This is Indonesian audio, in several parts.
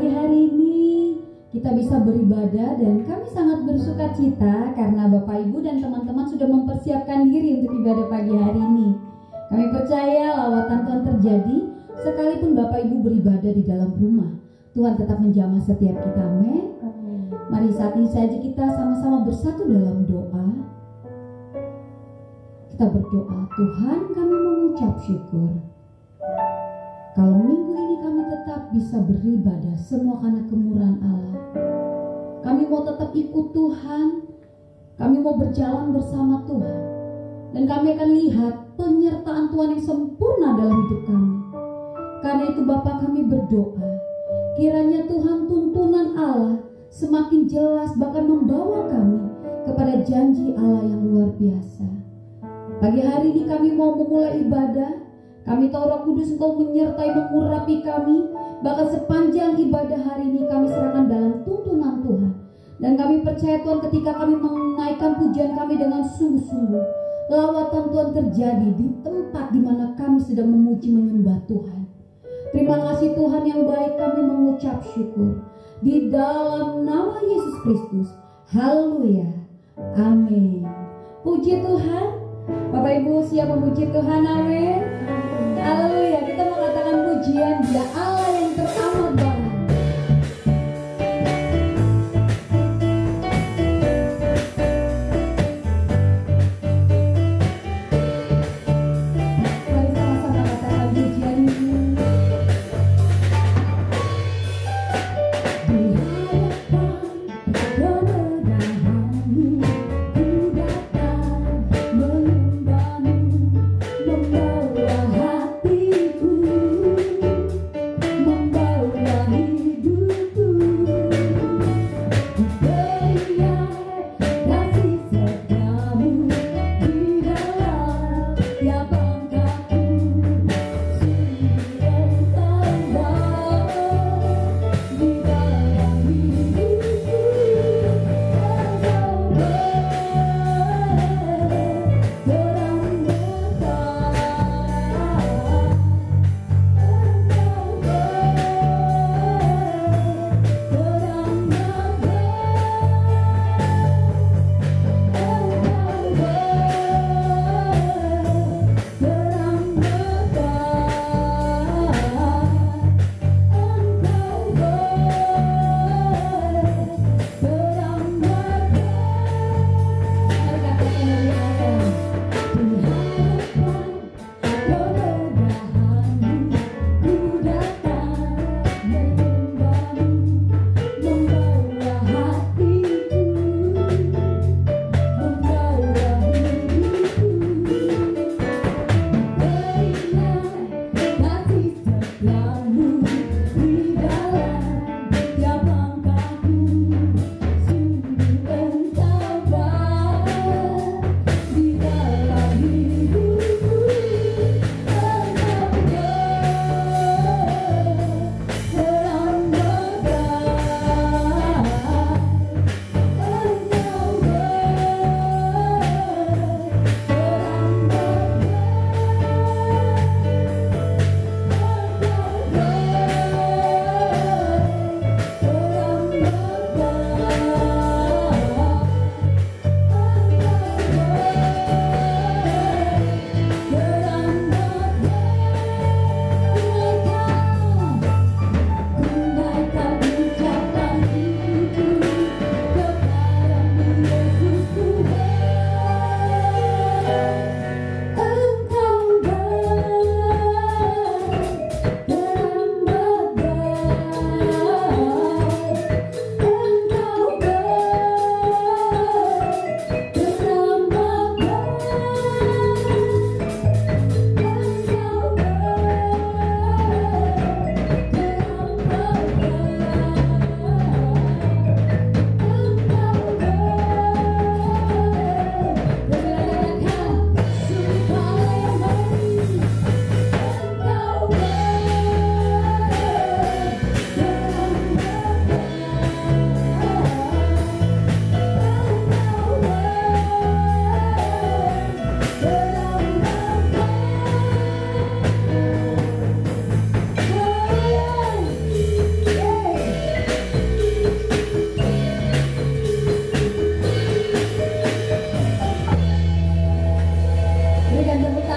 pagi hari ini kita bisa beribadah dan kami sangat bersuka cita karena Bapak Ibu dan teman-teman sudah mempersiapkan diri untuk ibadah pagi hari ini. Kami percaya lawatan Tuhan terjadi sekalipun Bapak Ibu beribadah di dalam rumah. Tuhan tetap menjamah setiap kita, amin. Mari saat ini saja kita sama-sama bersatu dalam doa. Kita berdoa, Tuhan kami mengucap syukur. Kalau minggu ini kami tetap bisa beribadah semua karena kemurahan Allah. Kami mau tetap ikut Tuhan. Kami mau berjalan bersama Tuhan. Dan kami akan lihat penyertaan Tuhan yang sempurna dalam hidup kami. Karena itu Bapa kami berdoa, kiranya Tuhan tuntunan Allah semakin jelas bahkan membawa kami kepada janji Allah yang luar biasa. Pagi hari ini kami mau memulai ibadah. Kami tahu Roh Kudus Engkau menyertai mengurapi kami. Bahkan sepanjang ibadah hari ini kami serahkan dalam tuntunan Tuhan. Dan kami percaya Tuhan ketika kami menaikkan pujian kami dengan sungguh-sungguh, lawatan Tuhan terjadi di tempat di mana kami sedang memuji menyembah Tuhan. Terima kasih Tuhan yang baik, kami mengucap syukur. Di dalam nama Yesus Kristus. Haleluya. Amin. Puji Tuhan. Bapak Ibu siap memuji Tuhan, amin. Haleluya. Kita mengatakan pujian dia Allah yang teramat baik.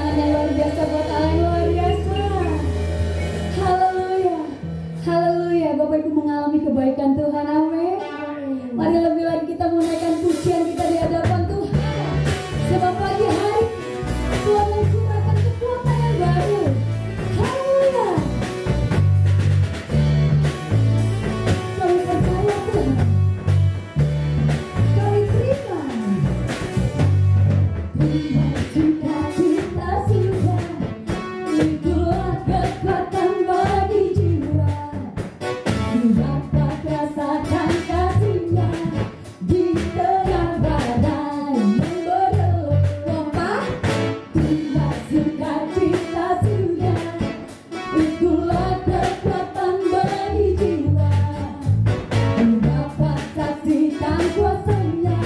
tangan yang luar biasa buat Allah yang luar biasa. Haleluya, haleluya. Bapak Ibu mengalami kebaikan Tuhan, amin. Mari lebih lagi kita menaikkan pujian kita di hadapan Tuhan. Sebab pagi hari Tuhan mencurahkan kekuatan yang baru. Haleluya. Kami percaya Tuhan. Kami terima. Terima cita-cita sudah. Itulah kekuatan bagi jiwa. Dapat rasakan kasihnya di tengah badai membeluk. Bapak, terima cita-cita sudah. Itulah kekuatan bagi jiwa. Dapat saksikan kuasanya.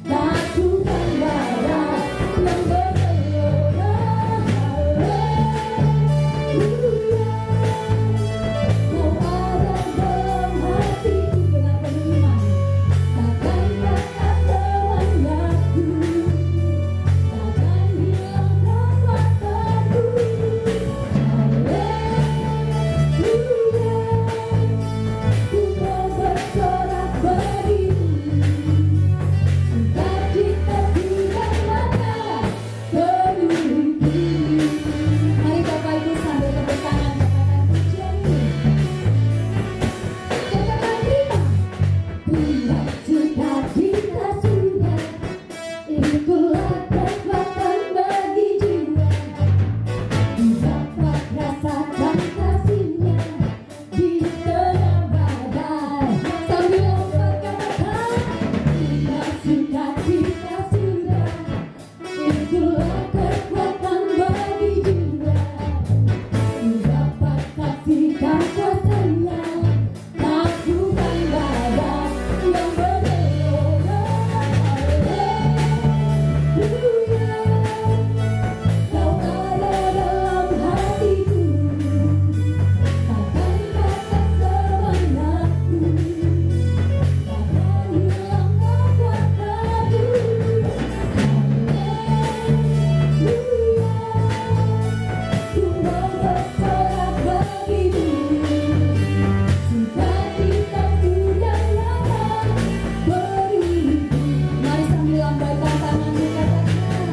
Lakukan barat yang bergelora. Haleluya. Kau ada dalam hatiku dengan penyeimbang. Takkan kata semangatku. Takkan hilangkan kuasaku. Haleluya. Ku mau bersorak bagimu. Cita-cita sudah ada berhenti. Mari Bapak Ibu sambil tepuk tangan katakan pujian ini. Katakan terima. Terima cita-cita sudah. Itulah kekuatan bagi jiwa. Dapat rasakan kasihnya di tengah badai. Sambil lompat katakan. Terima cita-cita sudah. Itulah kekuatan bagi jiwa. Dapat saksikan kuasanya. Lakukan barat yang bergelora. Haleluya. Kau ada dalam hatiku. Takkan kata semangatku. Takkan hilangkan kuasaku. Haleluya. Ku mau bersorak bagimu. Cita-cita sudah lama berhenti. Mari sambil lambaikan tangan dikatakan.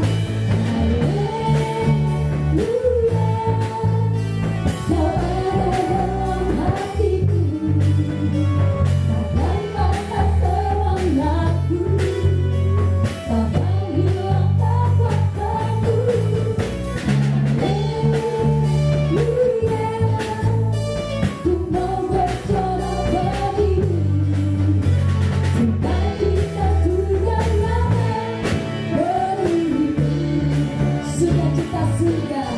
Haleluya. Kau ada dalam hatiku. Takkan patah semangatku. Takkan hilangkan kuasaku. Haleluya. Ku mau bersorak bagimu. Cita-cita sudah lama berhenti. Cita-cita sudah.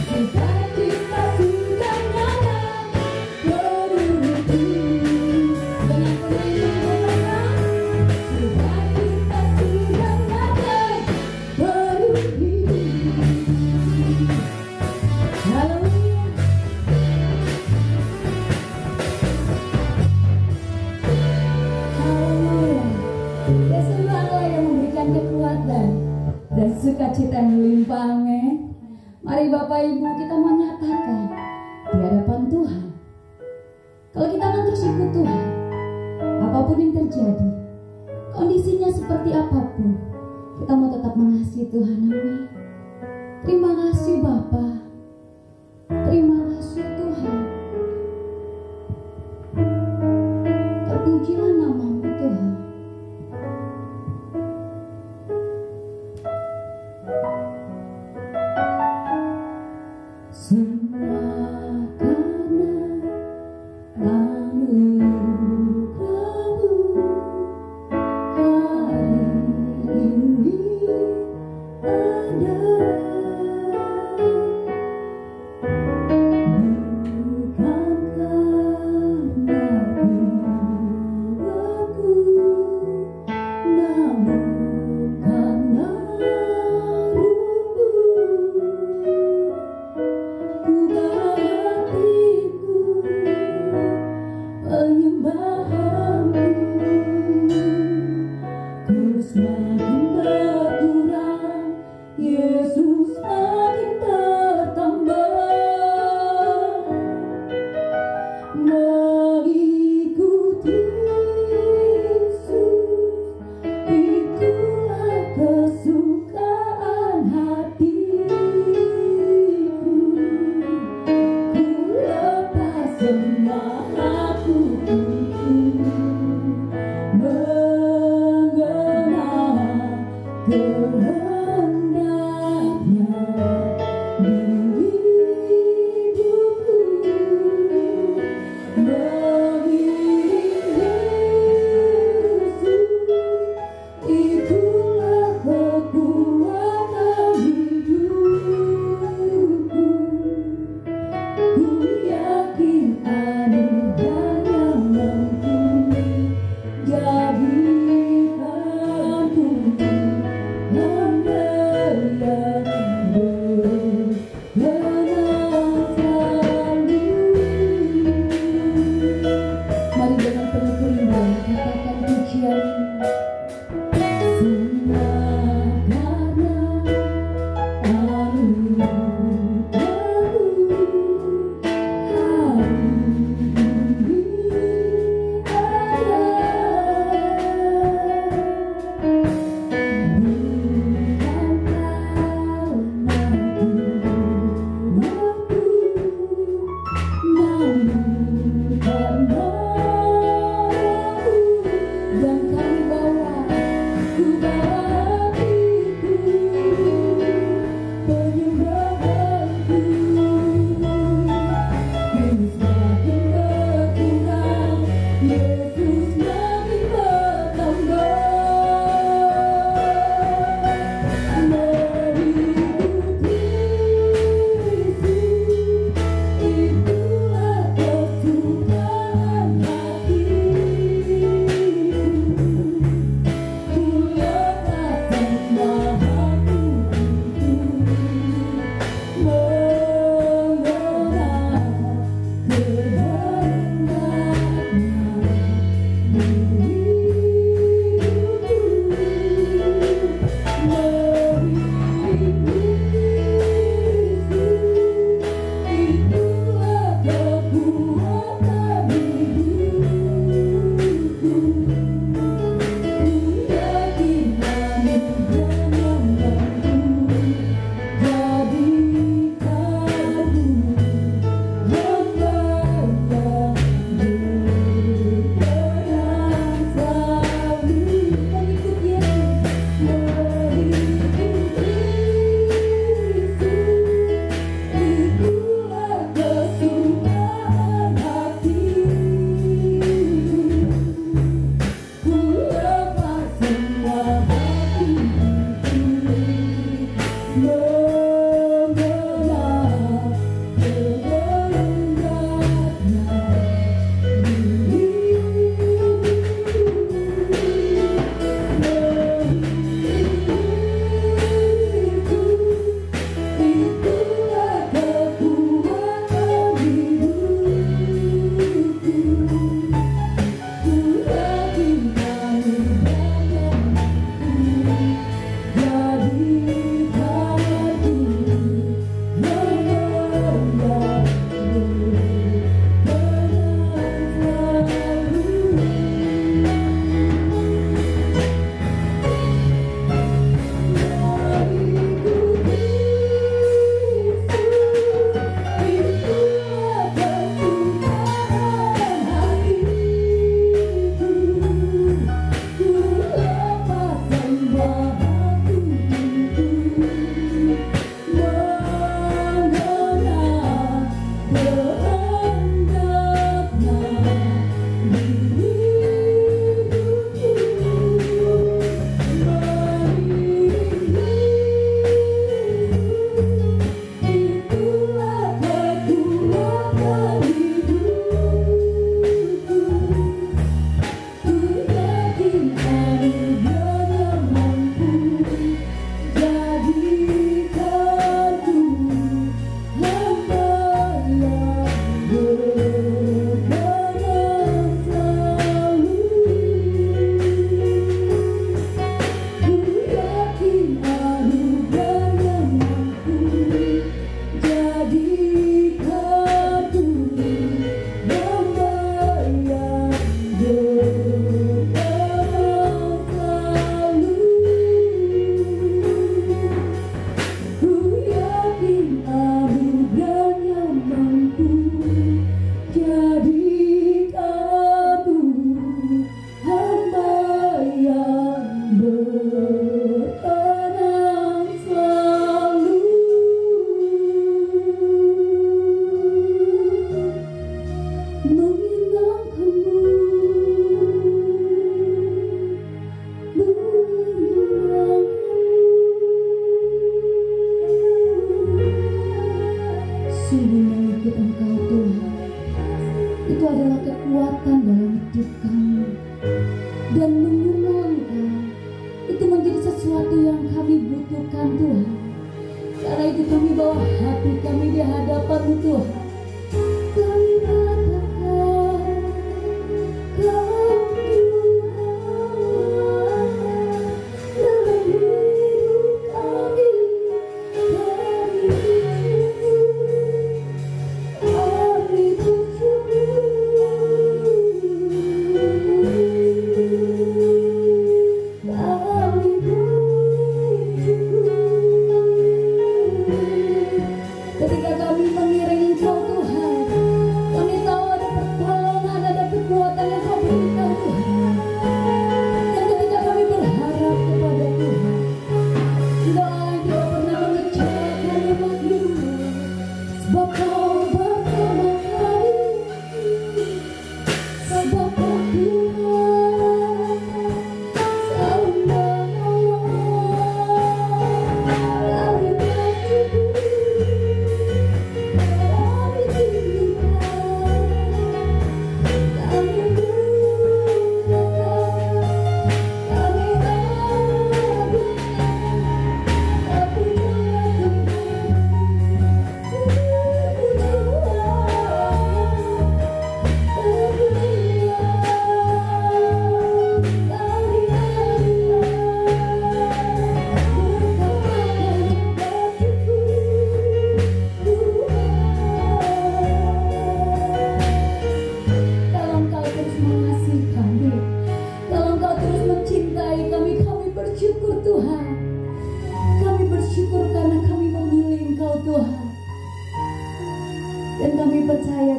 Cita-cita sudah lama berhenti. Dengan penuh katakan. Cita-cita sudah lama berhenti. Haleluya. Haleluya. Yesuslah yang memberikan kekuatan dan sukacita yang melimpah, amin. Mari Bapak Ibu kita menyatakan di hadapan Tuhan. Kalau kita akan terus ikut Tuhan, apapun yang terjadi, kondisinya seperti apapun, kita mau tetap mengasihi Tuhan, amin. Terima kasih Bapa. Terima kasih Tuhan. Terpujilah namamu Tuhan. Semua karena anugerah-Mu hari ini ada. Ku Sungguh mengikut Engkau Tuhan, itu adalah kekuatan dalam hidup kami. Dan mengenal Engkau, itu menjadi sesuatu yang kami butuhkan Tuhan. Karena itu kami bawa hati kami di hadapan-Mu Tuhan. Kami katakan,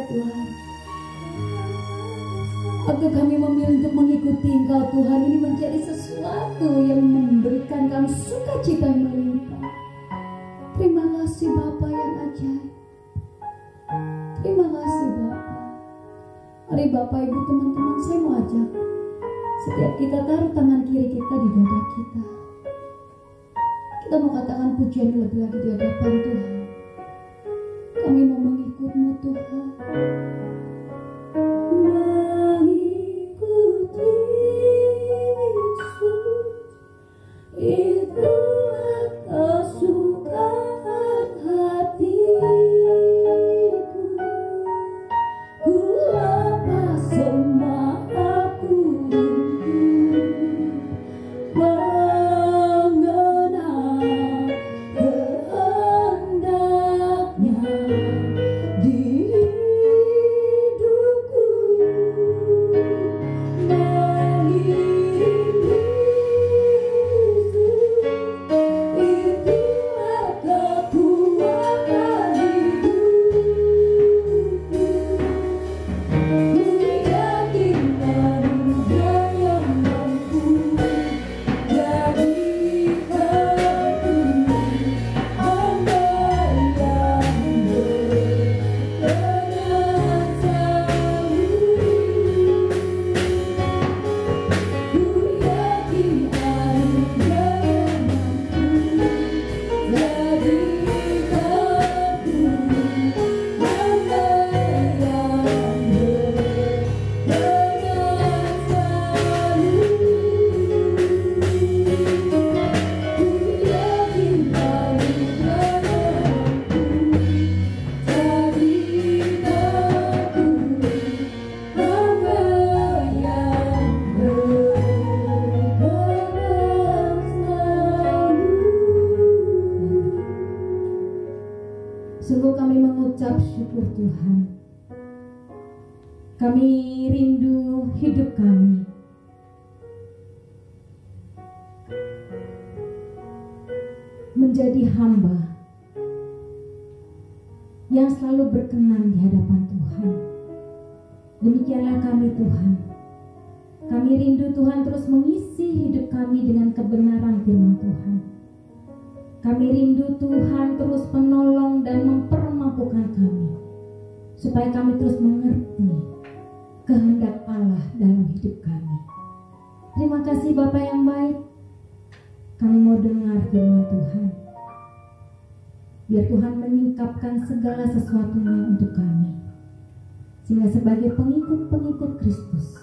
Kau waktu kami memilih untuk mengikuti Engkau Tuhan, ini menjadi sesuatu yang memberikan kami sukacita yang melimpah. Terima kasih Bapa yang ajaib. Terima kasih Bapa. Mari Bapak Ibu teman-teman, saya mau ajak setiap kita taruh tangan kiri kita di dada kita. Kita mau katakan pujian lebih lagi di hadapan Tuhan. Kami mau mengikut-Mu Tuhan. Mengikuti Yesus, itulah kesukaan hatiku. Ku lepas semua aku mengenal kehendaknya di hidupku. Sungguh kami mengucap syukur Tuhan. Kami rindu hidup kami menjadi hamba yang selalu berkenan di hadapan Tuhan. Demikianlah kami Tuhan. Kami rindu Tuhan terus mengisi hidup kami dengan kebenaran firman Tuhan. Kami rindu Tuhan terus menolong dan mempermampukan kami, supaya kami terus mengerti kehendak Allah dalam hidup kami. Terima kasih Bapa yang baik. Kami mau dengar firman Tuhan. Biar Tuhan menyingkapkan segala sesuatunya untuk kami, sehingga sebagai pengikut-pengikut Kristus,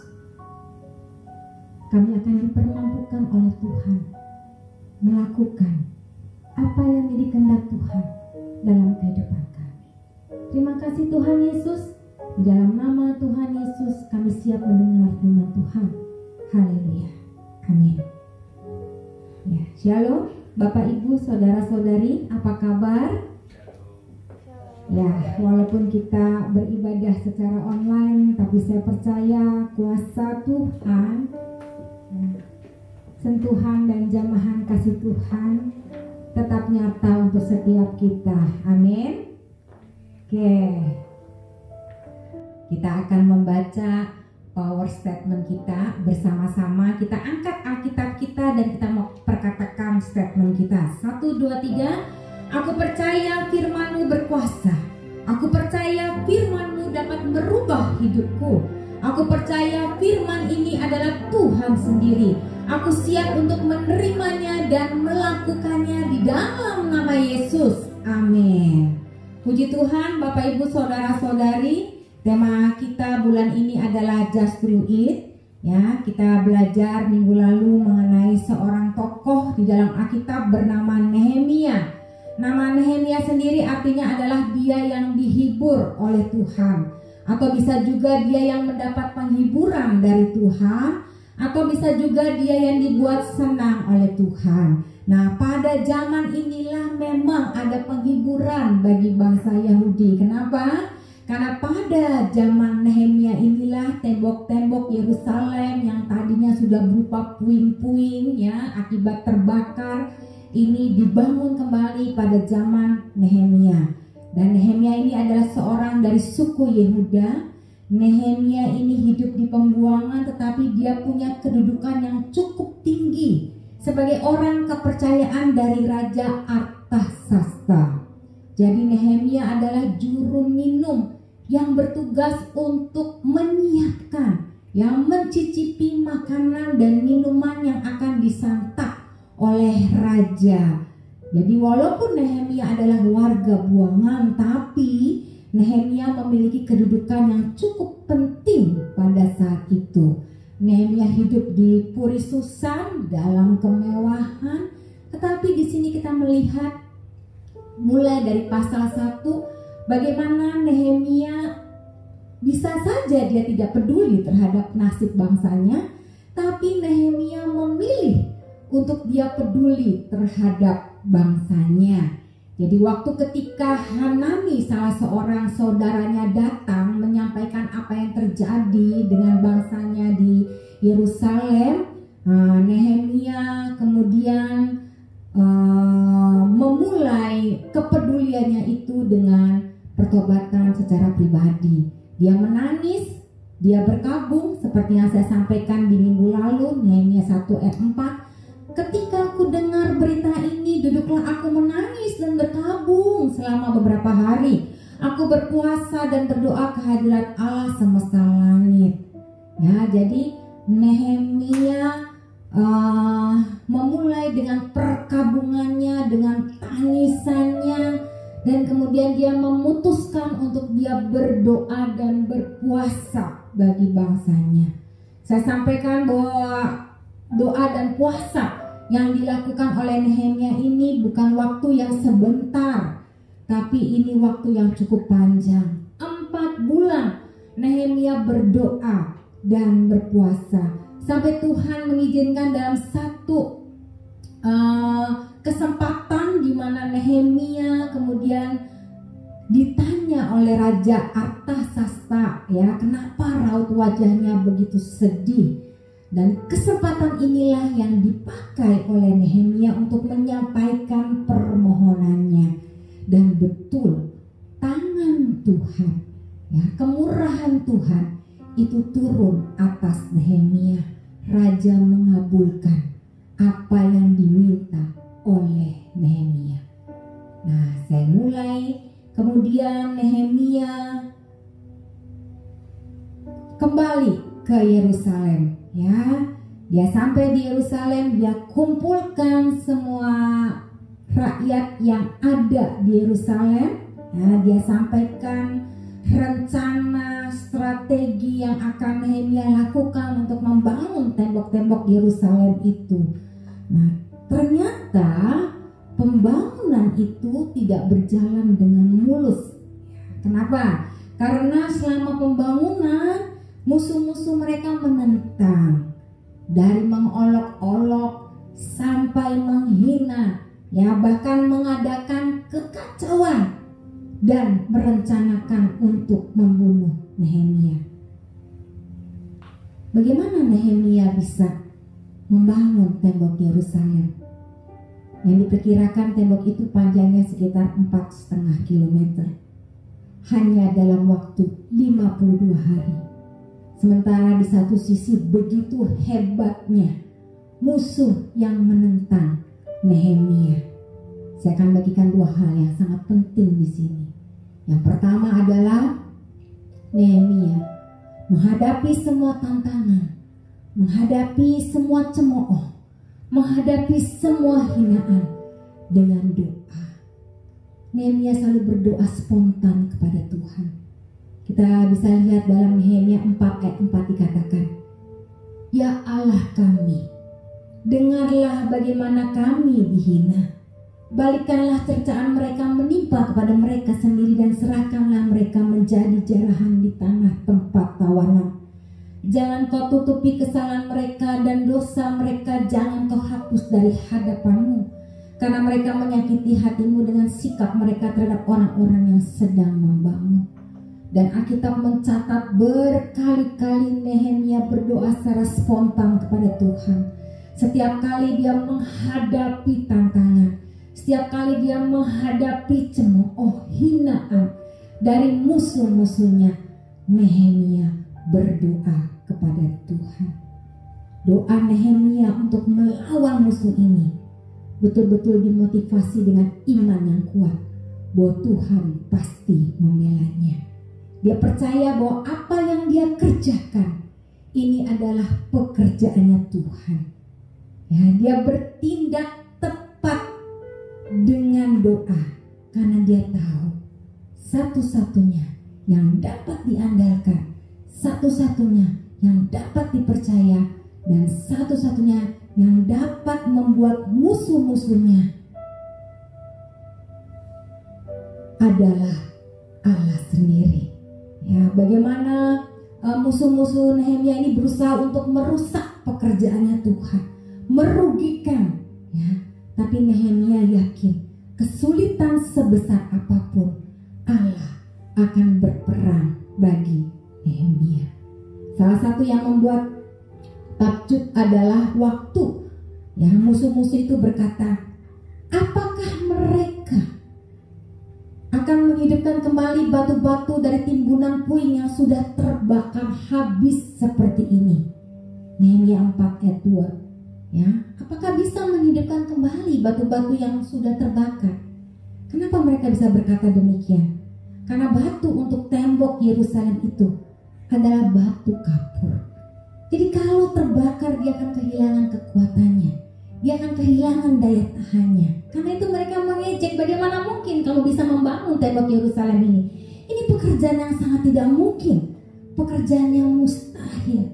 kami akan dipermampukan oleh Tuhan melakukan apa yang menjadi kehendak Tuhan dalam kehidupan kami. Terima kasih Tuhan Yesus. Di dalam nama Tuhan Yesus kami siap mendengar firman Tuhan. Haleluya. Amin. Ya, shalom Bapak Ibu Saudara-saudari, apa kabar? Ya, walaupun kita beribadah secara online, tapi saya percaya kuasa Tuhan, sentuhan dan jamahan kasih Tuhan tetap nyata untuk setiap kita. Amin. Oke, kita akan membaca power statement kita bersama-sama. Kita angkat Alkitab kita dan kita mau perkatakan statement kita. 1, 2, 3. Aku percaya firman-Mu berkuasa. Aku percaya firman-Mu dapat merubah hidupku. Aku percaya firman ini adalah Tuhan sendiri. Aku siap untuk menerimanya dan melakukannya di dalam nama Yesus. Amin. Puji Tuhan Bapak Ibu Saudara-saudari. Tema kita bulan ini adalah Just Do It. Ya, kita belajar minggu lalu mengenai seorang tokoh di dalam Alkitab bernama Nehemia. Nama Nehemia sendiri artinya adalah dia yang dihibur oleh Tuhan, atau bisa juga dia yang mendapat penghiburan dari Tuhan, atau bisa juga dia yang dibuat senang oleh Tuhan. Nah, pada zaman inilah memang ada penghiburan bagi bangsa Yahudi. Kenapa? Karena pada zaman Nehemia inilah tembok-tembok Yerusalem yang tadinya sudah berupa puing-puing ya akibat terbakar, ini dibangun kembali pada zaman Nehemia. Dan Nehemia ini adalah seorang dari suku Yehuda. Nehemia ini hidup di pembuangan, tetapi dia punya kedudukan yang cukup tinggi sebagai orang kepercayaan dari Raja Artasasta. Jadi Nehemia adalah juru minum yang bertugas untuk menyiapkan, yang mencicipi makanan dan minuman yang akan disantap oleh raja. Jadi walaupun Nehemia adalah warga buangan, tapi Nehemia memiliki kedudukan yang cukup penting pada saat itu. Nehemia hidup di Puri Susan dalam kemewahan, tetapi di sini kita melihat mulai dari pasal 1 bagaimana Nehemia bisa saja dia tidak peduli terhadap nasib bangsanya, tapi Nehemia memilih untuk dia peduli terhadap bangsanya. Jadi waktu ketika Hanani salah seorang saudaranya datang menyampaikan apa yang terjadi dengan bangsanya di Yerusalem, Nehemia kemudian memulai kepeduliannya itu dengan pertobatan secara pribadi. Dia menangis, dia berkabung seperti yang saya sampaikan di minggu lalu, Nehemia 1 ayat 4. Ketika aku dengar berita ini, duduklah aku menangis dan berkabung selama beberapa hari. Aku berpuasa dan berdoa kehadirat Allah semesta langit. Ya, jadi Nehemia memulai dengan perkabungannya, dengan tangisannya, dan kemudian dia memutuskan untuk dia berdoa dan berpuasa bagi bangsanya. Saya sampaikan bahwa doa dan puasa yang dilakukan oleh Nehemia ini bukan waktu yang sebentar, tapi ini waktu yang cukup panjang. 4 bulan Nehemia berdoa dan berpuasa sampai Tuhan mengizinkan dalam satu kesempatan di mana Nehemia kemudian ditanya oleh Raja Artasasta, ya, kenapa raut wajahnya begitu sedih. Dan kesempatan inilah yang dipakai oleh Nehemia untuk menyampaikan permohonannya. Dan betul, tangan Tuhan, ya, kemurahan Tuhan itu turun atas Nehemia. Raja mengabulkan apa yang diminta oleh Nehemia. Nah, saya mulai. Kemudian Nehemia kembali ke Yerusalem. Ya, dia sampai di Yerusalem, dia kumpulkan semua rakyat yang ada di Yerusalem. Dia sampaikan rencana strategi yang akan Nehemia lakukan untuk membangun tembok-tembok Yerusalem itu. Nah, ternyata pembangunan itu tidak berjalan dengan mulus. Kenapa? Karena selama pembangunan musuh-musuh mereka menentang, dari mengolok-olok sampai menghina, bahkan mengadakan kekacauan dan merencanakan untuk membunuh Nehemia. Bagaimana Nehemia bisa membangun tembok Yerusalem? Yang diperkirakan tembok itu panjangnya sekitar 4,5 kilometer. Hanya dalam waktu 52 hari. Sementara di satu sisi begitu hebatnya musuh yang menentang Nehemia. Saya akan bagikan dua hal yang sangat penting di sini. Yang pertama adalah Nehemia menghadapi semua tantangan, menghadapi semua cemooh, menghadapi semua hinaan dengan doa. Nehemia selalu berdoa spontan kepada Tuhan. Kita bisa lihat dalam Nehemia 4 ayat 4 dikatakan, "Ya Allah kami, dengarlah bagaimana kami dihina. Balikkanlah cercaan mereka menimpa kepada mereka sendiri dan serahkanlah mereka menjadi jarahan di tanah tempat tawanan. Jangan kau tutupi kesalahan mereka dan dosa mereka jangan kau hapus dari hadapanmu. Karena mereka menyakiti hatimu dengan sikap mereka terhadap orang-orang yang sedang membangun." Dan Alkitab mencatat berkali-kali Nehemia berdoa secara spontan kepada Tuhan. Setiap kali dia menghadapi tantangan, setiap kali dia menghadapi cemooh, hinaan dari musuh-musuhnya, Nehemia berdoa kepada Tuhan. Doa Nehemia untuk melawan musuh ini betul-betul dimotivasi dengan iman yang kuat bahwa Tuhan pasti membelanya. Dia percaya bahwa apa yang dia kerjakan ini adalah pekerjaannya Tuhan. Dia bertindak tepat dengan doa karena dia tahu satu-satunya yang dapat diandalkan, satu-satunya yang dapat dipercaya, dan satu-satunya yang dapat membuat musuh-musuhnya adalah Allah sendiri. Bagaimana musuh-musuh Nehemia ini berusaha untuk merusak pekerjaannya Tuhan, merugikan, tapi Nehemia yakin kesulitan sebesar apapun Allah akan berperang bagi Nehemia. Salah satu yang membuat takjub adalah waktu. Musuh-musuh itu berkata, apakah mereka akan menghidupkan kembali batu-batu dari timbunan puing yang sudah terbakar habis seperti ini? Nehemia 4 ayat 2. Apakah bisa menghidupkan kembali batu-batu yang sudah terbakar? Kenapa mereka bisa berkata demikian? Karena batu untuk tembok Yerusalem itu adalah batu kapur. Jadi kalau terbakar dia akan kehilangan kekuatannya, dia akan kehilangan daya tahannya. Karena itu mereka mengejek, bagaimana mungkin kalau bisa membangun tembok Yerusalem ini? Ini pekerjaan yang sangat tidak mungkin, pekerjaan yang mustahil.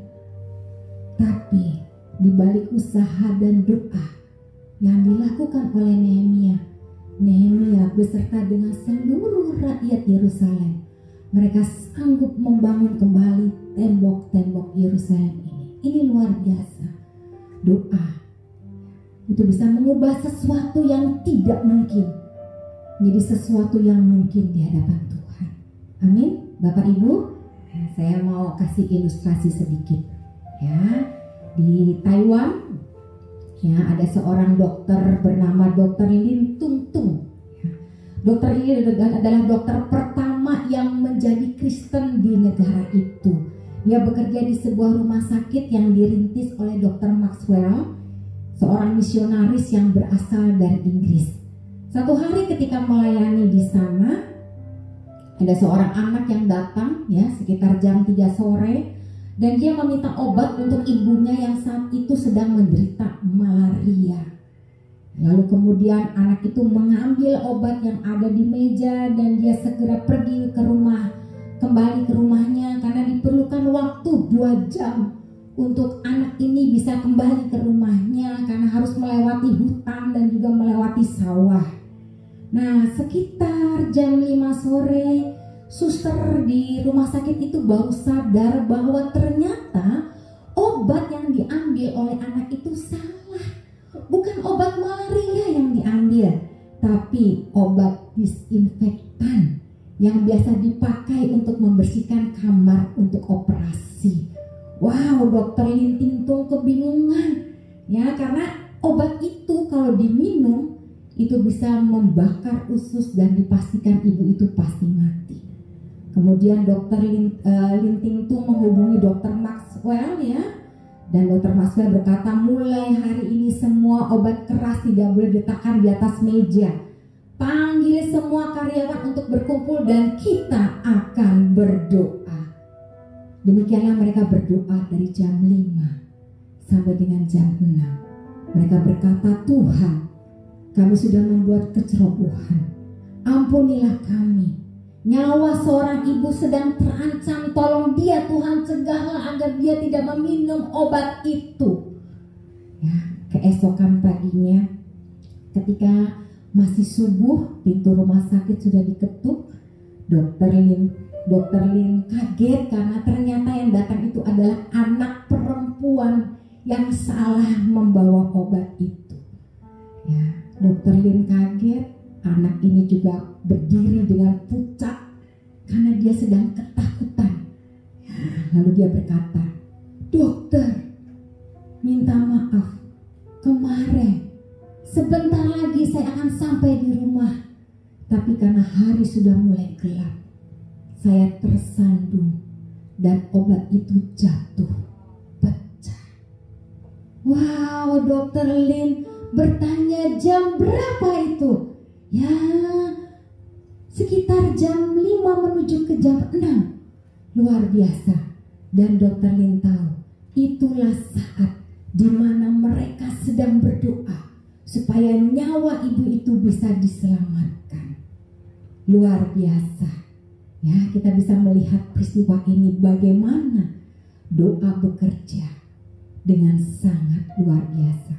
Tapi di balik usaha dan doa yang dilakukan oleh Nehemia beserta dengan seluruh rakyat Yerusalem, mereka sanggup membangun kembali tembok-tembok Yerusalem ini. Ini luar biasa. Doa itu bisa mengubah sesuatu yang tidak mungkin menjadi sesuatu yang mungkin di hadapan Tuhan. Amin. Bapak Ibu, saya mau kasih ilustrasi sedikit. Di Taiwan, ada seorang dokter bernama Dr. Lin Tung Tung. Dokter ini adalah dokter pertama yang menjadi Kristen di negara itu. Dia bekerja di sebuah rumah sakit yang dirintis oleh Dr. Maxwell, seorang misionaris yang berasal dari Inggris. Satu hari ketika melayani di sana, ada seorang anak yang datang sekitar jam 3 sore, dan dia meminta obat untuk ibunya yang saat itu sedang menderita malaria. Lalu kemudian anak itu mengambil obat yang ada di meja dan dia segera pergi ke rumah, kembali ke rumahnya karena diperlukan waktu 2 jam untuk anak ini bisa kembali ke rumahnya karena harus melewati hutan dan juga melewati sawah. Nah, sekitar jam 5 sore, suster di rumah sakit itu baru sadar bahwa ternyata obat yang diambil oleh anak itu salah. Bukan obat malaria yang diambil, tapi obat disinfektan yang biasa dipakai untuk membersihkan kamar untuk operasi. Wow, dokter Linting tuh kebingungan ya, karena obat itu kalau diminum itu bisa membakar usus dan dipastikan ibu itu pasti mati. Kemudian dokter Linting tuh menghubungi dokter Maxwell ya. Dan dokter Maxwell berkata, mulai hari ini semua obat keras tidak boleh diletakkan di atas meja. Panggil semua karyawan untuk berkumpul dan kita akan berdoa. Demikianlah mereka berdoa dari jam 5 sampai dengan jam 6. Mereka berkata, Tuhan, kami sudah membuat kecerobohan. Ampunilah kami. Nyawa seorang ibu sedang terancam, tolong dia Tuhan, cegahlah agar dia tidak meminum obat itu. Ya, keesokan paginya ketika masih subuh, pintu rumah sakit sudah diketuk. Dokter Lin kaget karena ternyata yang datang itu adalah anak perempuan yang salah membawa obat itu. Ya, Dokter Lin kaget. Anak ini juga berdiri dengan pucat karena dia sedang ketakutan. Lalu dia berkata, dokter, minta maaf. Kemarin, sebentar lagi saya akan sampai di rumah. Tapi karena hari sudah mulai gelap, saya tersandung dan obat itu jatuh, pecah. Wow, dokter Lin bertanya jam berapa itu? Ya, sekitar jam 5 menuju ke jam 6. Luar biasa. Dan dokter Lin tahu, itulah saat di mana mereka sedang berdoa supaya nyawa ibu itu bisa diselamatkan. Luar biasa. Ya, kita bisa melihat peristiwa ini bagaimana doa bekerja dengan sangat luar biasa.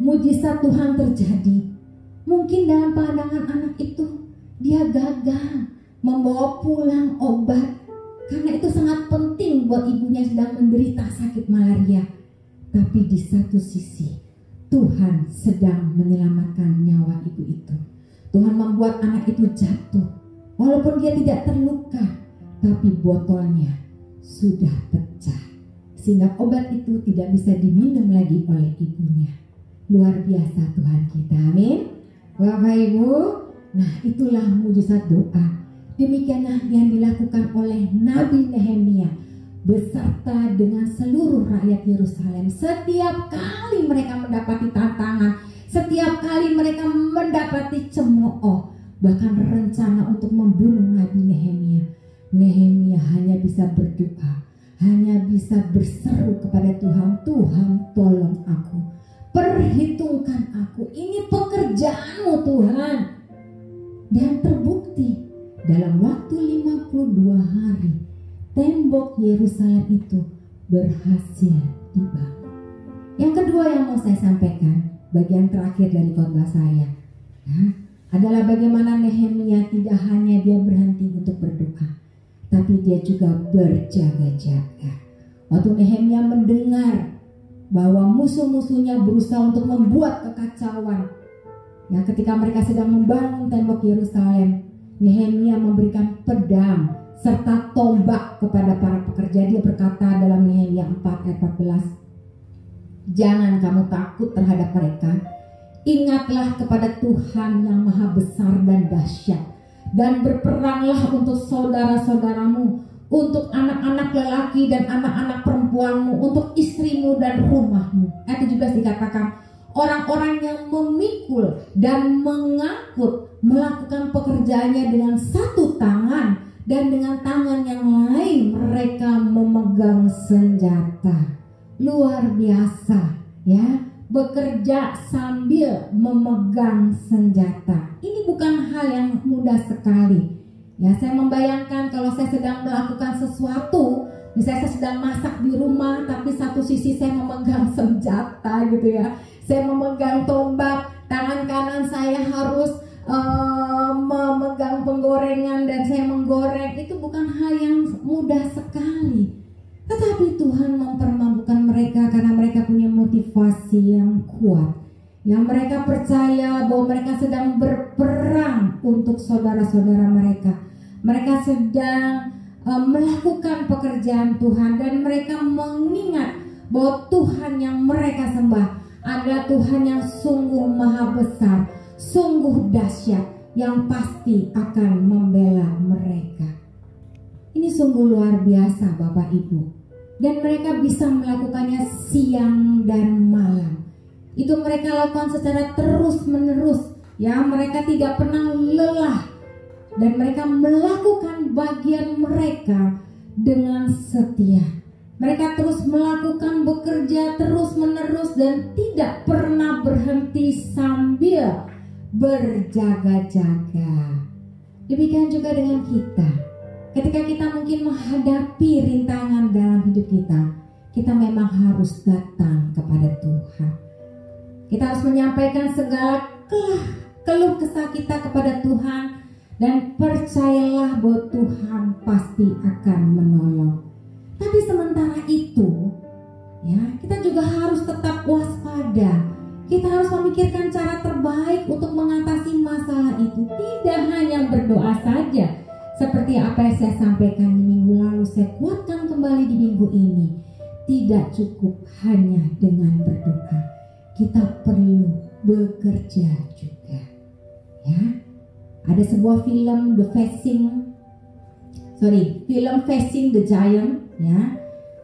Mujizat Tuhan terjadi. Mungkin dalam pandangan anak itu dia gagal membawa pulang obat karena itu sangat penting buat ibunya yang sedang menderita sakit malaria. Tapi di satu sisi Tuhan sedang menyelamatkan nyawa ibu itu. Tuhan membuat anak itu jatuh walaupun dia tidak terluka, tapi botolnya sudah pecah sehingga obat itu tidak bisa diminum lagi oleh ibunya. Luar biasa Tuhan kita, amin. Bapak Ibu, nah itulah mujizat doa. Demikianlah yang dilakukan oleh Nabi Nehemia beserta dengan seluruh rakyat Yerusalem. Setiap kali mereka mendapati tantangan, setiap kali mereka mendapati cemooh, bahkan rencana untuk membunuh Nabi Nehemia, Nehemia hanya bisa berdoa, hanya bisa berseru kepada Tuhan, Tuhan tolong aku, perhitungkan aku, ini pekerjaanmu Tuhan. Dan terbukti dalam waktu 52 hari tembok Yerusalem itu berhasil dibangun. Yang kedua yang mau saya sampaikan, bagian terakhir dari khotbah saya ya, adalah bagaimana Nehemia tidak hanya dia berhenti untuk berdoa, tapi dia juga berjaga-jaga. Waktu Nehemia mendengar bahwa musuh-musuhnya berusaha untuk membuat kekacauan, ya, ketika mereka sedang membangun tembok Yerusalem, Nehemia memberikan pedang serta tombak kepada para pekerja. Dia berkata dalam Nehemia 4 ayat 14, jangan kamu takut terhadap mereka, ingatlah kepada Tuhan yang maha besar dan dahsyat, dan berperanglah untuk saudara-saudaramu, untuk anak-anak lelaki dan anak-anak perempuanmu, untuk istrimu dan rumahmu. Ayat 17 dikatakan, orang-orang yang memikul dan mengangkut melakukan pekerjaannya dengan satu tangan, dan dengan tangan yang lain mereka memegang senjata. Luar biasa ya, bekerja sambil memegang senjata. Ini bukan hal yang mudah sekali. Ya, saya membayangkan kalau saya sedang melakukan sesuatu, misalnya saya sedang masak di rumah, tapi satu sisi saya memegang senjata gitu ya. Saya memegang tombak, tangan kanan saya harus memegang penggorengan dan saya menggoreng. Itu bukan hal yang mudah sekali. Tetapi Tuhan mempermampukan mereka karena mereka punya motivasi yang kuat. Yang mereka percaya bahwa mereka sedang berperang untuk saudara-saudara mereka. Mereka sedang melakukan pekerjaan Tuhan dan mereka mengingat bahwa Tuhan yang mereka sembah adalah Tuhan yang sungguh maha besar, sungguh dahsyat, yang pasti akan membela mereka. Ini sungguh luar biasa Bapak Ibu. Dan mereka bisa melakukannya siang dan malam. Itu mereka lakukan secara terus menerus. Ya, mereka tidak pernah lelah. Dan mereka melakukan bagian mereka dengan setia. Mereka terus melakukan bekerja terus menerus dan tidak pernah berhenti sambil berjaga-jaga. Demikian juga dengan kita. Ketika kita mungkin menghadapi rintangan dalam hidup kita memang harus datang kepada Tuhan. Kita harus menyampaikan segala keluh kesah kita kepada Tuhan dan percayalah bahwa Tuhan pasti akan menolong. Tapi sementara itu, ya, kita juga harus tetap waspada. Kita harus memikirkan cara terbaik untuk mengatasi masalah itu. Tidak hanya berdoa saja. Seperti apa yang saya sampaikan di minggu lalu, saya kuatkan kembali di minggu ini. Tidak cukup hanya dengan berdoa. Kita perlu bekerja juga. Ya. Ada sebuah film film Facing the Giant, ya.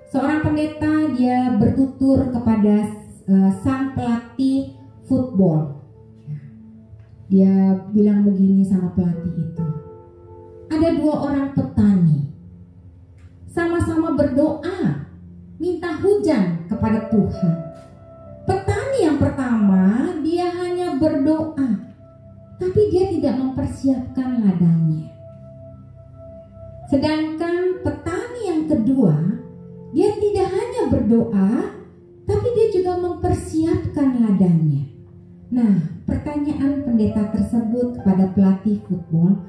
Seorang pendeta dia bertutur kepada sang pelatih football. Dia bilang begini sama pelatih itu. Ada 2 orang petani, sama-sama berdoa, minta hujan kepada Tuhan. Petani yang pertama, dia hanya berdoa, tapi dia tidak mempersiapkan ladangnya. Sedangkan petani yang kedua, dia tidak hanya berdoa, tapi dia juga mempersiapkan ladangnya. Nah, pertanyaan pendeta tersebut kepada pelatih football,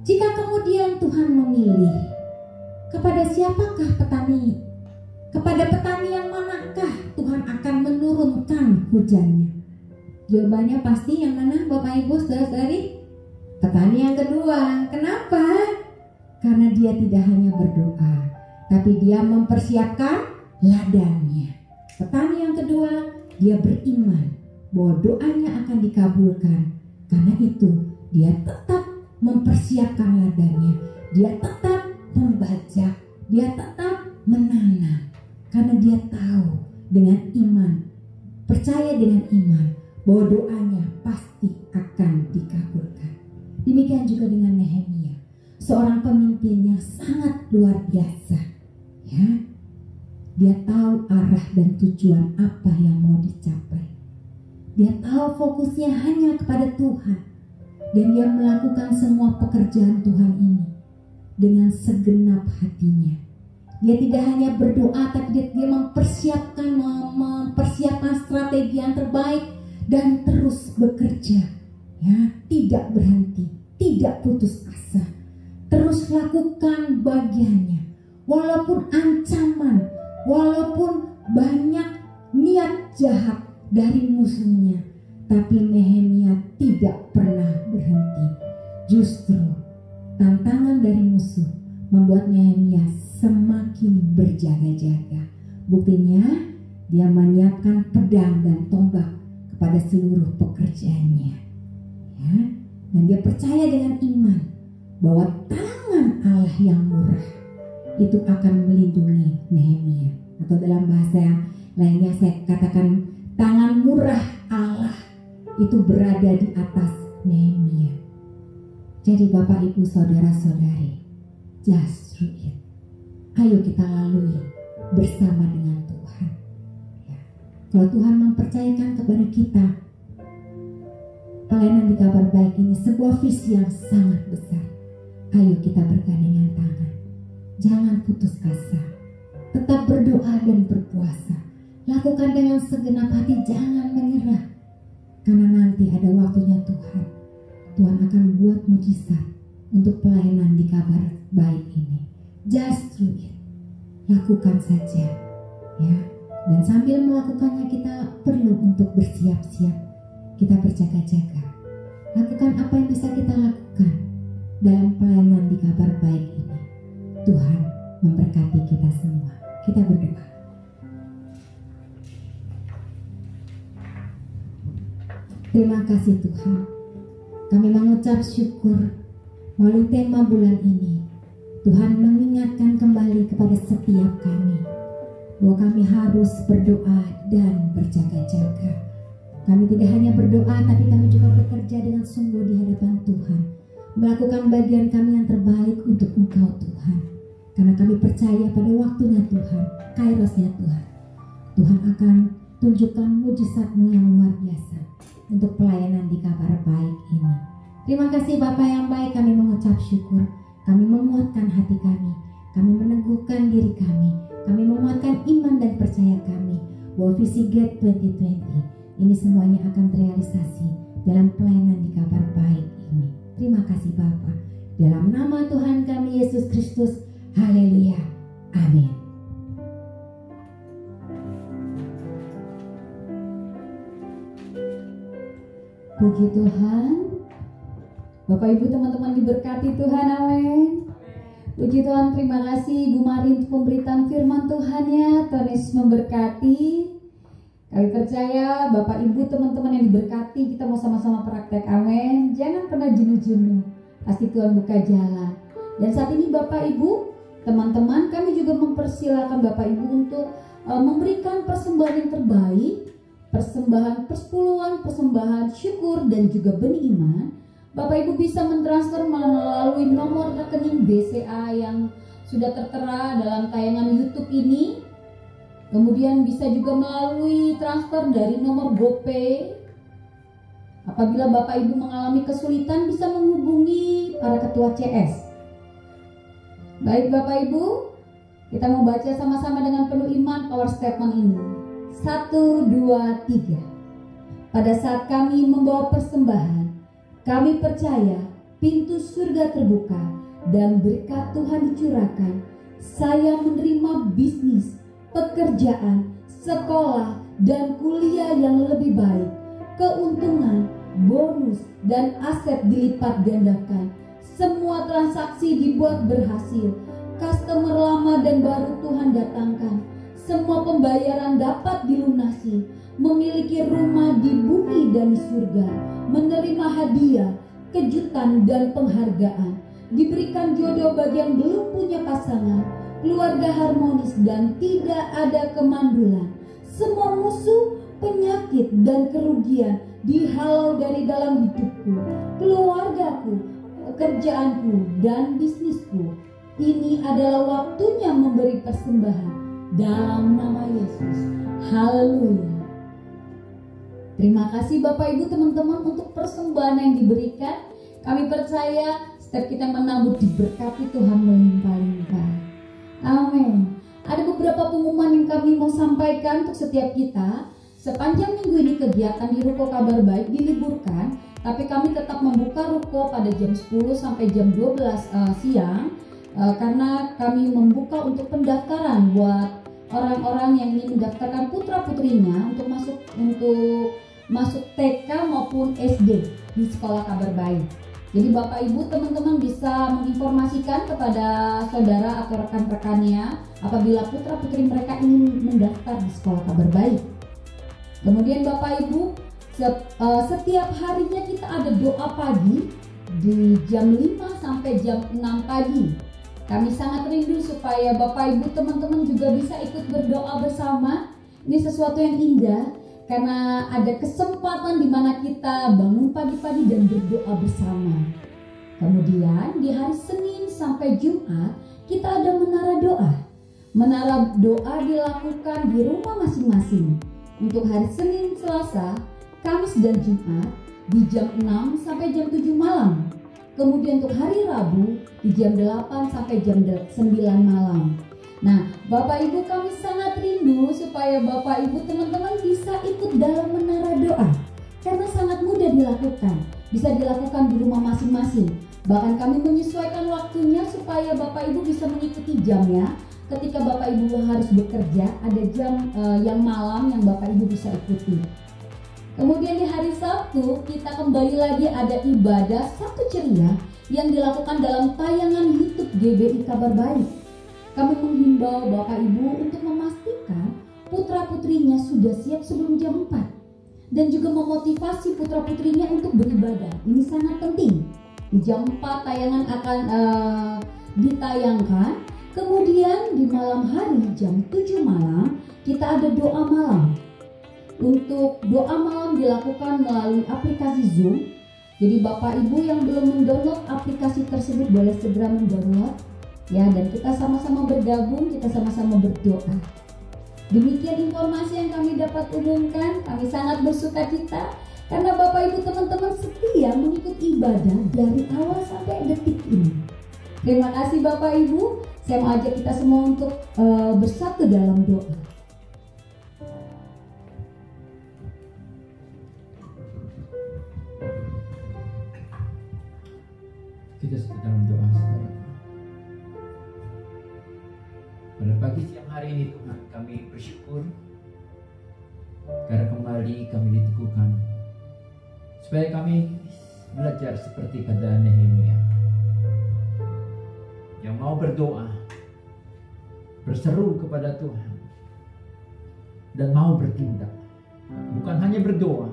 jika kemudian Tuhan memilih, kepada siapakah petani? Kepada petani yang manakah Tuhan akan menurunkan hujannya? Jawabannya pasti yang mana Bapak Ibu saudara-saudari? Petani yang kedua. Kenapa? Karena dia tidak hanya berdoa, tapi dia mempersiapkan ladangnya. Petani yang kedua, dia beriman bahwa doanya akan dikabulkan. Karena itu dia tetap mempersiapkan ladangnya, dia tetap membaca, dia tetap menanam, karena dia tahu dengan iman, percaya dengan iman bahwa doanya pasti akan dikabulkan. Demikian juga dengan Nehemia, seorang pemimpin yang sangat luar biasa. Ya, dia tahu arah dan tujuan apa yang mau dicapai. Dia tahu fokusnya hanya kepada Tuhan. Dan dia melakukan semua pekerjaan Tuhan ini dengan segenap hatinya. Dia tidak hanya berdoa, tapi dia mempersiapkan strategi yang terbaik dan terus bekerja. Ya, tidak berhenti, tidak putus asa. Terus lakukan bagiannya. Walaupun ancaman, walaupun banyak niat jahat dari musuhnya, tapi Nehemia tidak pernah berhenti. Justru tantangan dari musuh membuat Nehemia semakin berjaga-jaga. Buktinya dia menyiapkan pedang dan tombak kepada seluruh pekerjaannya. Ya, dan dia percaya dengan iman bahwa tangan Allah yang murah itu akan melindungi Nehemia. Atau dalam bahasa yang lainnya saya katakan, tangan murah Allah itu berada di atas Nehemia. Jadi Bapak Ibu saudara-saudari, just do it. Ayo kita lalui bersama dengan Tuhan. Ya. Kalau Tuhan mempercayakan kepada kita pelayanan di Kabar Baik ini, sebuah visi yang sangat besar, ayo kita bergandengan tangan. Jangan putus asa, tetap berdoa dan berpuasa. Lakukan dengan segenap hati, jangan menyerah. Karena nanti ada waktunya Tuhan. Tuhan akan buat mujizat untuk pelayanan di Kabar Baik ini. Just do it. Lakukan saja, ya. Dan sambil melakukannya kita perlu untuk bersiap-siap. Kita berjaga-jaga. Lakukan apa yang bisa kita lakukan dalam pelayanan di Kabar Baik ini. Tuhan memberkati kita semua. Kita berdoa. Terima kasih Tuhan. Kami mengucap syukur melalui tema bulan ini. Tuhan mengingatkan kembali kepada setiap kami bahwa kami harus berdoa dan berjaga-jaga. Kami tidak hanya berdoa, tapi kami juga bekerja dengan sungguh di hadapan Tuhan, melakukan bagian kami yang terbaik untuk Engkau Tuhan. Karena kami percaya pada waktunya Tuhan, kairosnya Tuhan, Tuhan akan tunjukkan mujizat-Mu yang luar biasa untuk pelayanan di Kabar Baik ini. Terima kasih Bapa yang baik, kami mengucap syukur. Kami menguatkan hati kami meneguhkan diri kami menguatkan iman dan percaya kami bahwa visi Gate 2020 ini semuanya akan terrealisasi dalam pelayanan di Kabar Baik ini. Terima kasih Bapa. Dalam nama Tuhan kami Yesus Kristus, haleluya, amin. Puji Tuhan. Bapak Ibu teman-teman diberkati Tuhan, amin. Puji Tuhan, terima kasih Ibu Mari untuk pemberitaan firman Tuhan ya. Tuhan Yesus memberkati. Kami percaya Bapak Ibu teman-teman yang diberkati, kita mau sama-sama praktek, amin. Jangan pernah jenuh-jenuh, pasti Tuhan buka jalan. Dan saat ini Bapak Ibu teman-teman, kami juga mempersilakan Bapak Ibu untuk memberikan persembahan yang terbaik, persembahan persepuluhan, persembahan syukur dan juga benih iman. Bapak Ibu bisa mentransfer melalui nomor rekening BCA yang sudah tertera dalam tayangan YouTube ini. Kemudian bisa juga melalui transfer dari nomor GoPay. Apabila Bapak Ibu mengalami kesulitan bisa menghubungi para ketua CS. Baik Bapak Ibu, kita mau baca sama-sama dengan penuh iman power statement ini. 1, 2, 3. Pada saat kami membawa persembahan, kami percaya pintu surga terbuka dan berkat Tuhan dicurahkan. Saya menerima bisnis, pekerjaan, sekolah, dan kuliah yang lebih baik. Keuntungan, bonus, dan aset dilipat gandakan. Semua transaksi dibuat berhasil. Customer lama dan baru Tuhan datangkan. Semua pembayaran dapat dilunasi. Memiliki rumah di bumi dan di surga, menerima hadiah, kejutan dan penghargaan, diberikan jodoh bagi yang belum punya pasangan, keluarga harmonis dan tidak ada kemandulan. Semua musuh, penyakit dan kerugian dihalau dari dalam hidupku, keluargaku, pekerjaanku dan bisnisku. Ini adalah waktunya memberi persembahan dalam nama Yesus. Haleluya. Terima kasih Bapak Ibu teman-teman untuk persembahan yang diberikan. Kami percaya setiap kita menabur diberkati Tuhan melimpah-limpah. Amin. Ada beberapa pengumuman yang kami mau sampaikan untuk setiap kita. Sepanjang minggu ini kegiatan di Ruko Kabar Baik diliburkan, tapi kami tetap membuka ruko pada jam 10 sampai jam 12 siang karena kami membuka untuk pendaftaran buat orang-orang yang ingin mendaftarkan putra-putrinya untuk masuk TK maupun SD di sekolah Kabar Baik. Jadi Bapak Ibu teman-teman bisa menginformasikan kepada saudara atau rekan-rekannya apabila putra-putri mereka ingin mendaftar di sekolah Kabar Baik. Kemudian Bapak Ibu, setiap harinya kita ada doa pagi di jam 5 sampai jam 6 pagi. Kami sangat rindu supaya Bapak Ibu teman-teman juga bisa ikut berdoa bersama. Ini sesuatu yang indah karena ada kesempatan di mana kita bangun pagi-pagi dan berdoa bersama. Kemudian di hari Senin sampai Jumat kita ada menara doa. Menara doa dilakukan di rumah masing-masing. untuk hari Senin, Selasa, Kamis dan Jumat di jam 6 sampai jam 7 malam. Kemudian untuk hari Rabu di jam 8 sampai jam 9 malam. Nah, Bapak Ibu, kami sangat rindu supaya Bapak Ibu teman-teman bisa ikut dalam menara doa. Karena sangat mudah dilakukan. Bisa dilakukan di rumah masing-masing. Bahkan kami menyesuaikan waktunya supaya Bapak Ibu bisa mengikuti jamnya. Ketika Bapak Ibu harus bekerja, ada jam yang malam yang Bapak Ibu bisa ikuti. Kemudian di hari Sabtu kita kembali lagi ada ibadah Sabtu Ceria yang dilakukan dalam tayangan YouTube GBI Kabar Baik. Kami menghimbau Bapak Ibu untuk memastikan putra-putrinya sudah siap sebelum jam 4 dan juga memotivasi putra-putrinya untuk beribadah. Ini sangat penting. Di jam 4 tayangan akan ditayangkan. Kemudian di malam hari jam 7 malam kita ada doa malam. Untuk doa malam dilakukan melalui aplikasi Zoom. Jadi Bapak Ibu yang belum mendownload aplikasi tersebut boleh segera mendownload ya, dan kita sama-sama bergabung, kita sama-sama berdoa. Demikian informasi yang kami dapat umumkan. Kami sangat bersuka cita karena Bapak Ibu teman-teman setia mengikuti ibadah dari awal sampai detik ini. Terima kasih Bapak Ibu. Saya mau ajak kita semua untuk bersatu dalam doa. Kita sedang dalam doa, saudara. Pada pagi siang hari ini Tuhan, kami bersyukur karena kembali kami diteguhkan supaya kami belajar seperti pada Nehemia yang mau berdoa, berseru kepada Tuhan, dan mau bertindak. Bukan hanya berdoa,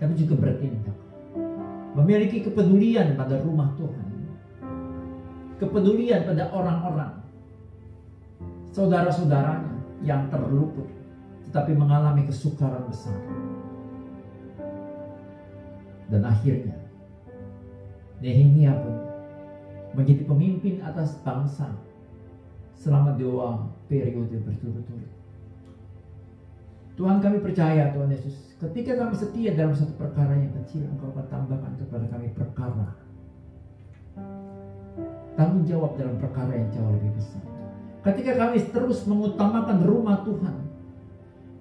tapi juga bertindak. Memiliki kepedulian pada rumah Tuhan, kepedulian pada orang-orang, saudara-saudaranya yang terluput, tetapi mengalami kesukaran besar. Dan akhirnya Nehemia pun menjadi pemimpin atas bangsa selama 2 periode berturut-turut. Tuhan, kami percaya Tuhan Yesus, ketika kami setia dalam satu perkara yang kecil, Engkau akan tambahkan kepada kami perkara tanggung jawab dalam perkara yang jauh lebih besar. Ketika kami terus mengutamakan rumah Tuhan,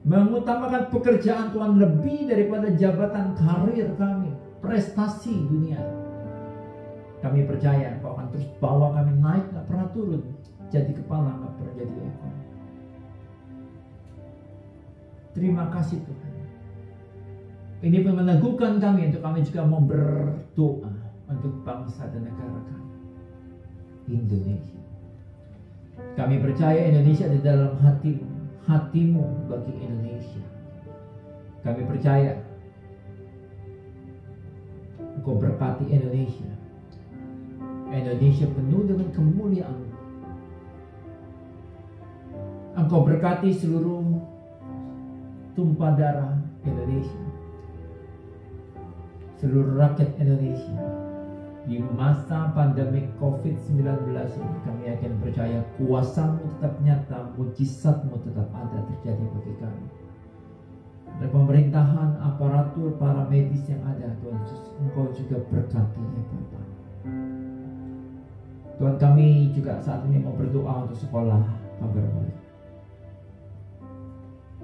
mengutamakan pekerjaan Tuhan lebih daripada jabatan karir kami, prestasi dunia, kami percaya Engkau akan terus bawa kami naik, gak pernah turun, jadi kepala gak pernah jadi ekor. Terima kasih Tuhan. Ini meneguhkan kami untuk kami juga mau berdoa untuk bangsa dan negara kami, Indonesia. Kami percaya Indonesia di dalam hatimu, hatimu bagi Indonesia. Kami percaya Engkau berkati Indonesia. Indonesia penuh dengan kemuliaan. Engkau berkati seluruh tumpah darah Indonesia, seluruh rakyat Indonesia. Di masa pandemi COVID-19 ini kami yakin percaya kuasa-Mu tetap nyata, mujizat-Mu tetap ada terjadi bagi kami. Dan pemerintahan, aparatur, para medis yang ada, Tuhan Yesus, Engkau juga berkati ya Bapa. Tuhan, kami juga saat ini mau berdoa untuk sekolah Kabar Baik.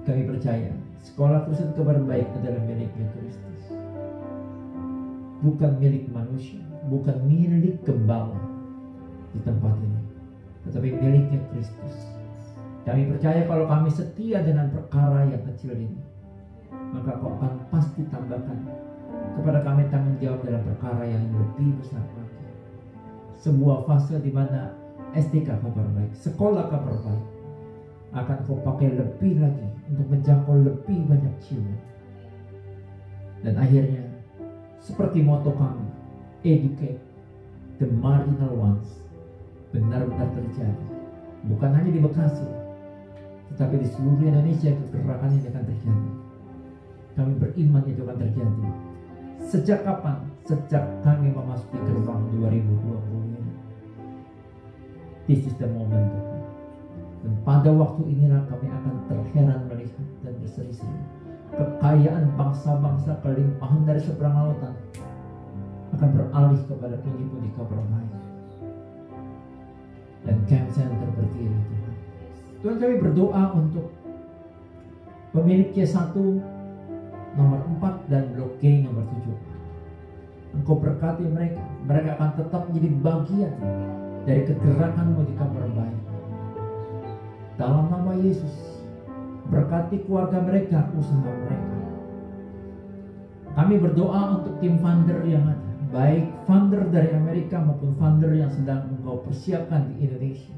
Kami percaya sekolah Kristen Kabar Baik adalah miliknya Kristus, bukan milik manusia, bukan milik gembala di tempat ini, tetapi miliknya Kristus. Kami percaya kalau kami setia dengan perkara yang kecil ini, maka Kau akan pasti tambahkan kepada kami tanggung jawab dalam perkara yang lebih besar lagi. Sebuah fase di mana STK Kabar Baik, sekolah Kabar Baik, akan Kau pakai lebih lagi untuk menjangkau lebih banyak jiwa. Dan akhirnya seperti moto kami, educate the marginal ones, benar-benar terjadi. Bukan hanya di Bekasi, tetapi di seluruh Indonesia kegerakan ini akan terjadi. Kami beriman itu akan terjadi. Sejak kapan? Sejak kami memasuki gerbang 2020 ini. This is the moment. Dan pada waktu inilah kami akan terheran melihat dan berseri-seri kekayaan bangsa-bangsa, kelimpahan dari seberang lautan akan beralih kepada pundi-pundi kabar baik. Dan Camp Center berdiri, Tuhan. Tuhan, kami berdoa untuk pemilik C1 nomor 4 dan blok G nomor 7. Engkau berkati mereka. Mereka akan tetap menjadi bagian dari kegerakan-Mu di kabar baik. Dalam nama Yesus, berkati keluarga mereka, usaha mereka. Kami berdoa untuk tim funder yang ada, baik funder dari Amerika maupun funder yang sedang Engkau persiapkan di Indonesia.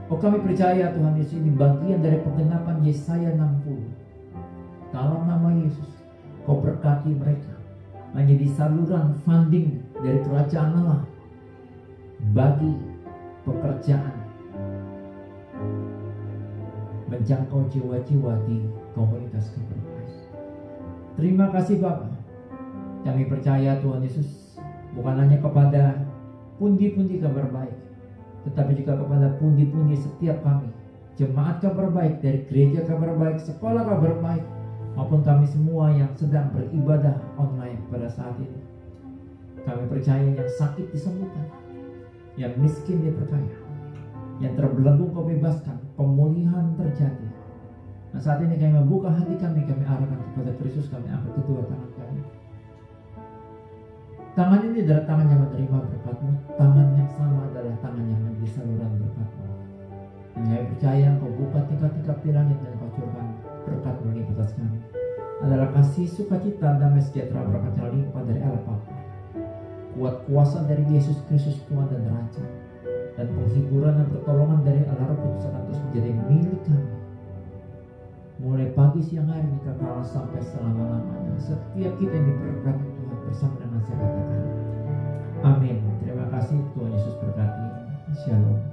Oh, kami percaya Tuhan Yesus ini bagian dari penggenapan Yesaya 60. Dalam nama Yesus, Kau berkati mereka menjadi saluran funding dari kerajaan Allah bagi pekerjaan menjangkau jiwa-jiwa di komunitas kabar baik. Terima kasih Bapa. Kami percaya Tuhan Yesus bukan hanya kepada pundi-pundi kabar baik, tetapi juga kepada pundi-pundi setiap kami, jemaat kabar baik dari gereja kabar baik, sekolah kabar baik, maupun kami semua yang sedang beribadah online pada saat ini. Kami percaya yang sakit disembuhkan, yang miskin diperkaya, yang terbelenggu Kau bebaskan, pemulihan terjadi. Nah, saat ini kami membuka hati kami arahkan kepada Kristus, kami angkat kedua tangan kami. Tangan ini adalah tangan yang menerima berkat-Mu, tangan yang sama adalah tangan yang menjadi saluran berkat-Mu. Dan kami percaya Kau buka tingkat-tingkat di langit dan Kau curahkan berkat melalui atas kami. Adalah kasih, sukacita, damai sejahtera, berkat yang limpah dari Allah Bapa, kuat kuasa dari Yesus Kristus Tuhan dan Raja, dan penghiburan dan pertolongan dari Allah Roh Kudus akan terus menjadi milik kami, mulai pagi, siang, hari ini, kekal sampai selama-lamanya. Setiap kita yang diberkati Tuhan bersama dengan saya katakan amin. Terima kasih, Tuhan Yesus berkati. Shalom.